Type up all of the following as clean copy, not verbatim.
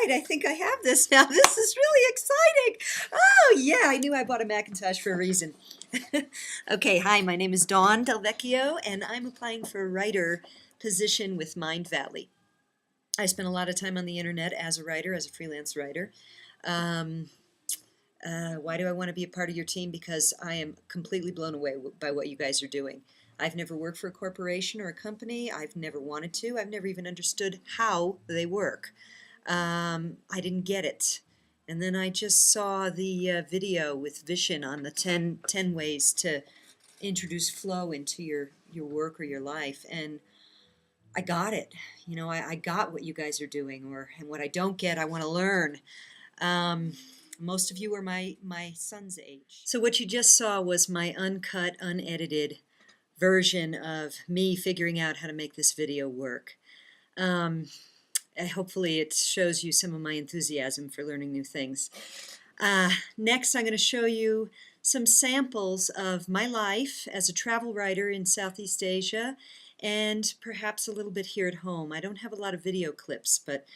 right, I think I have this now. This is really exciting. Oh, yeah, I knew I bought a Macintosh for a reason. Okay, hi, my name is Dawn DelVecchio, and I'm applying for a writer position with Mind Valley. I spent a lot of time on the internet as a writer, as a freelance writer. Um, why do I want to be a part of your team? Because I am completely blown away by what you guys are doing. I've never worked for a corporation or a company. I've never wanted to. I've never even understood how they work. I didn't get it. And then I just saw the video with Vishen on the 10 ways to introduce flow into your work or your life. And I got it. You know, I got what you guys are doing, and what I don't get, I want to learn. Um, Most of you are my son's age. So what you just saw was my uncut, unedited version of me figuring out how to make this video work. Hopefully it shows you some of my enthusiasm for learning new things. Next, I'm going to show you some samples of my life as a travel writer in Southeast Asia, and perhaps a little bit here at home. I don't have a lot of video clips, but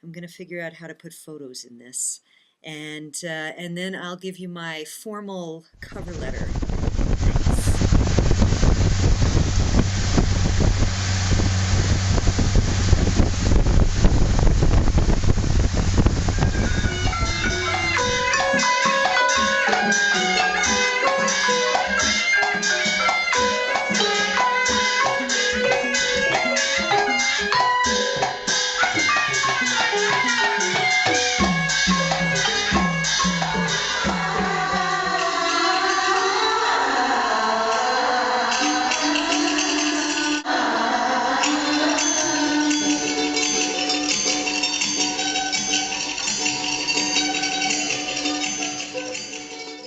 I'm going to figure out how to put photos in this. And then I'll give you my formal cover letter.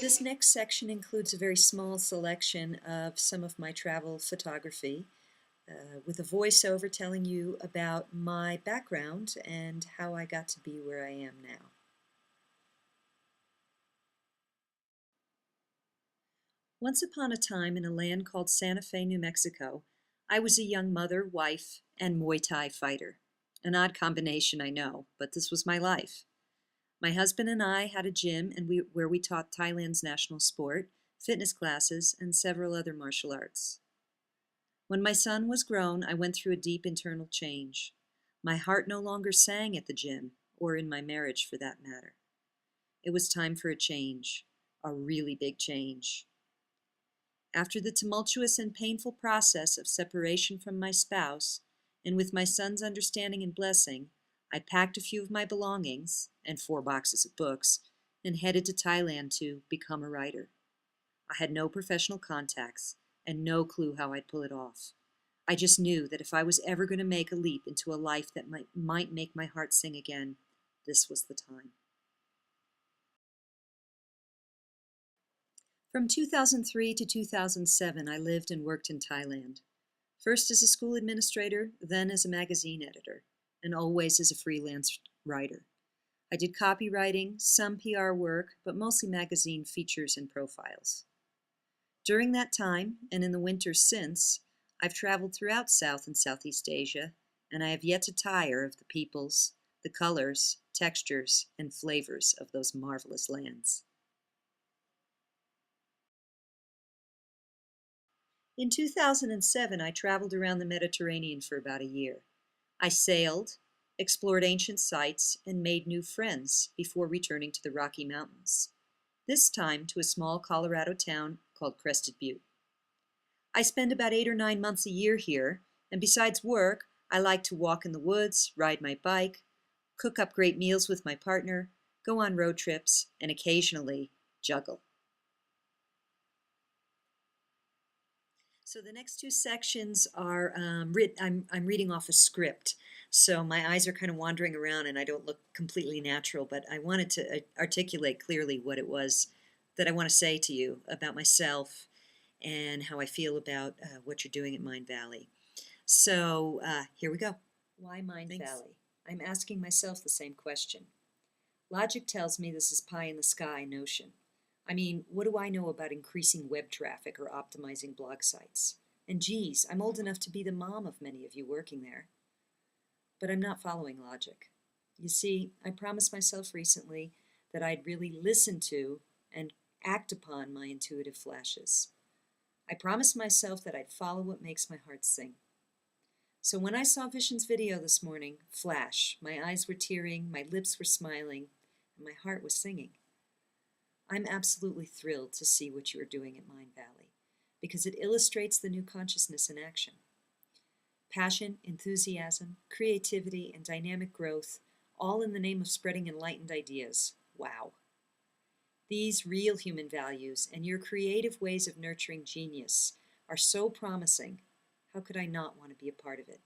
This next section includes a very small selection of some of my travel photography, with a voiceover telling you about my background and how I got to be where I am now. Once upon a time in a land called Santa Fe, New Mexico, I was a young mother, wife, and Muay Thai fighter. An odd combination, I know, but this was my life. My husband and I had a gym where we taught Thailand's national sport, fitness classes, and several other martial arts. When my son was grown, I went through a deep internal change. My heart no longer sang at the gym, or in my marriage for that matter. It was time for a change, a really big change. After the tumultuous and painful process of separation from my spouse, and with my son's understanding and blessing, I packed a few of my belongings and 4 boxes of books and headed to Thailand to become a writer. I had no professional contacts and no clue how I'd pull it off. I just knew that if I was ever going to make a leap into a life that might make my heart sing again, this was the time. From 2003 to 2007, I lived and worked in Thailand. First as a school administrator, then as a magazine editor, and always as a freelance writer. I did copywriting, some PR work, but mostly magazine features and profiles. During that time, and in the winters since, I've traveled throughout South and Southeast Asia, and I have yet to tire of the peoples, the colors, textures, and flavors of those marvelous lands. In 2007, I traveled around the Mediterranean for about a year. I sailed, explored ancient sites, and made new friends before returning to the Rocky Mountains, this time to a small Colorado town called Crested Butte. I spend about 8 or 9 months a year here, and besides work, I like to walk in the woods, ride my bike, cook up great meals with my partner, go on road trips, and occasionally juggle. So the next 2 sections are, I'm reading off a script, so my eyes are kind of wandering around and I don't look completely natural, but I wanted to articulate clearly what it was that I want to say to you about myself and how I feel about what you're doing at Mind Valley. So here we go. Why Mind Valley? I'm asking myself the same question. Logic tells me this is pie in the sky notion. I mean, what do I know about increasing web traffic or optimizing blog sites? And geez, I'm old enough to be the mom of many of you working there. But I'm not following logic. You see, I promised myself recently that I'd really listen to and act upon my intuitive flashes. I promised myself that I'd follow what makes my heart sing. So when I saw Vision's video this morning, flash, my eyes were tearing, my lips were smiling, and my heart was singing. I'm absolutely thrilled to see what you are doing at Mind Valley, because it illustrates the new consciousness in action. Passion, enthusiasm, creativity, and dynamic growth, all in the name of spreading enlightened ideas. Wow. These real human values and your creative ways of nurturing genius are so promising. How could I not want to be a part of it?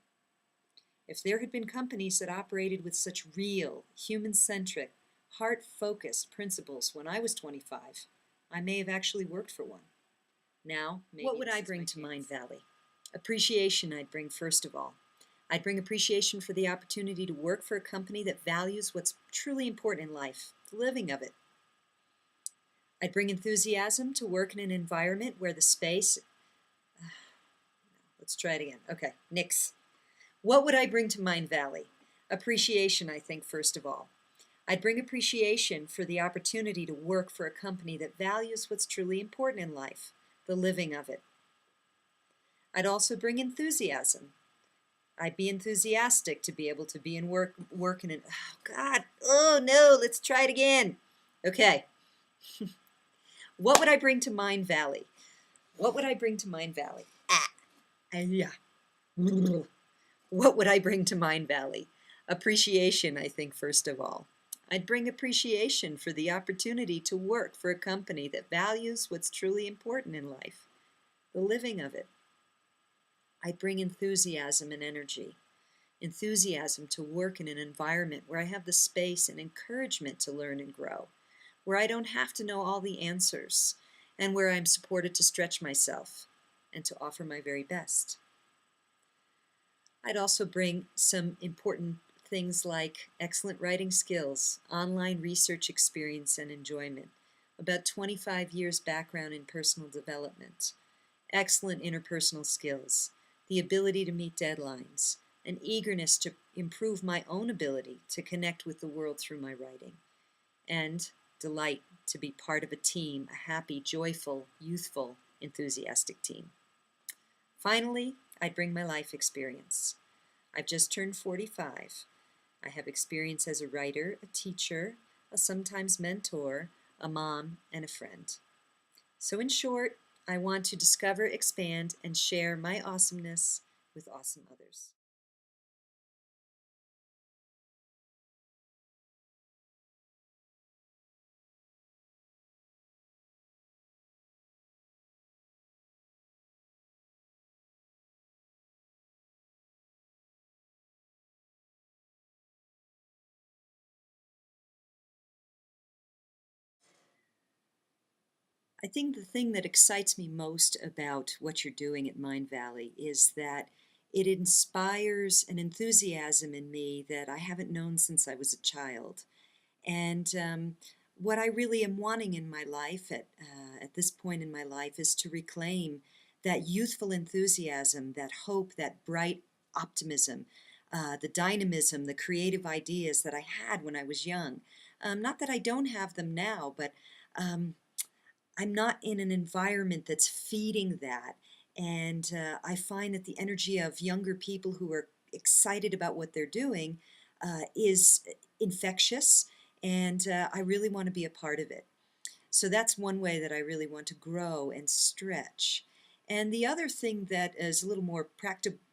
If there had been companies that operated with such real, human-centric, heart-focused principles when I was 25, I may have actually worked for one. Now, maybe what would I bring to Mind Valley? Appreciation I'd bring first of all. I'd bring appreciation for the opportunity to work for a company that values what's truly important in life, the living of it. I'd bring enthusiasm to work in an environment where the space... Let's try it again. Okay, nix. What would I bring to Mind Valley? Appreciation, I think, first of all. I'd bring appreciation for the opportunity to work for a company that values what's truly important in life, the living of it. I'd also bring enthusiasm. I'd be enthusiastic to be able to be in work in an... Oh, God. Oh, no. Let's try it again. Okay. What would I bring to Mind Valley? What would I bring to Mind Valley? Yeah. What would I bring to Mind Valley? Appreciation, I think, first of all. I'd bring appreciation for the opportunity to work for a company that values what's truly important in life, the living of it. I'd bring enthusiasm and energy. Enthusiasm to work in an environment where I have the space and encouragement to learn and grow, where I don't have to know all the answers, and where I'm supported to stretch myself and to offer my very best. I'd also bring some important things like excellent writing skills, online research experience and enjoyment, about 25 years background in personal development, excellent interpersonal skills, the ability to meet deadlines, an eagerness to improve my own ability to connect with the world through my writing, and delight to be part of a team, a happy, joyful, youthful, enthusiastic team. Finally, I'd bring my life experience. I've just turned 45. I have experience as a writer, a teacher, a sometimes mentor, a mom, and a friend. So in short, I want to discover, expand, and share my awesomeness with awesome others. I think the thing that excites me most about what you're doing at Mind Valley is that it inspires an enthusiasm in me that I haven't known since I was a child. And what I really am wanting in my life at this point in my life is to reclaim that youthful enthusiasm, that hope, that bright optimism, the dynamism, the creative ideas that I had when I was young. Not that I don't have them now, but I'm not in an environment that's feeding that. And I find that the energy of younger people who are excited about what they're doing is infectious, and I really want to be a part of it. So that's one way that I really want to grow and stretch. And the other thing that is a little more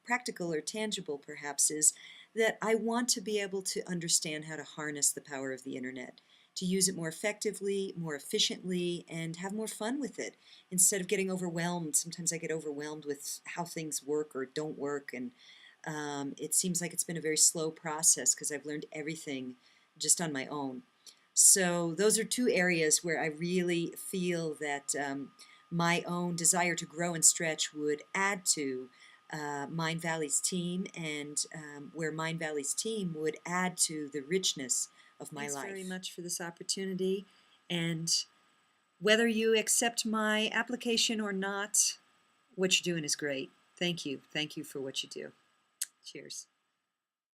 practical or tangible perhaps is that I want to be able to understand how to harness the power of the internet, to use it more effectively, more efficiently, and have more fun with it instead of getting overwhelmed. Sometimes I get overwhelmed with how things work or don't work, and it seems like it's been a very slow process because I've learned everything just on my own. So those are two areas where I really feel that my own desire to grow and stretch would add to Mind Valley's team, and where Mind Valley's team would add to the richness of my life. Thanks very much for this opportunity, and whether you accept my application or not, what you're doing is great. Thank you. Thank you for what you do. Cheers.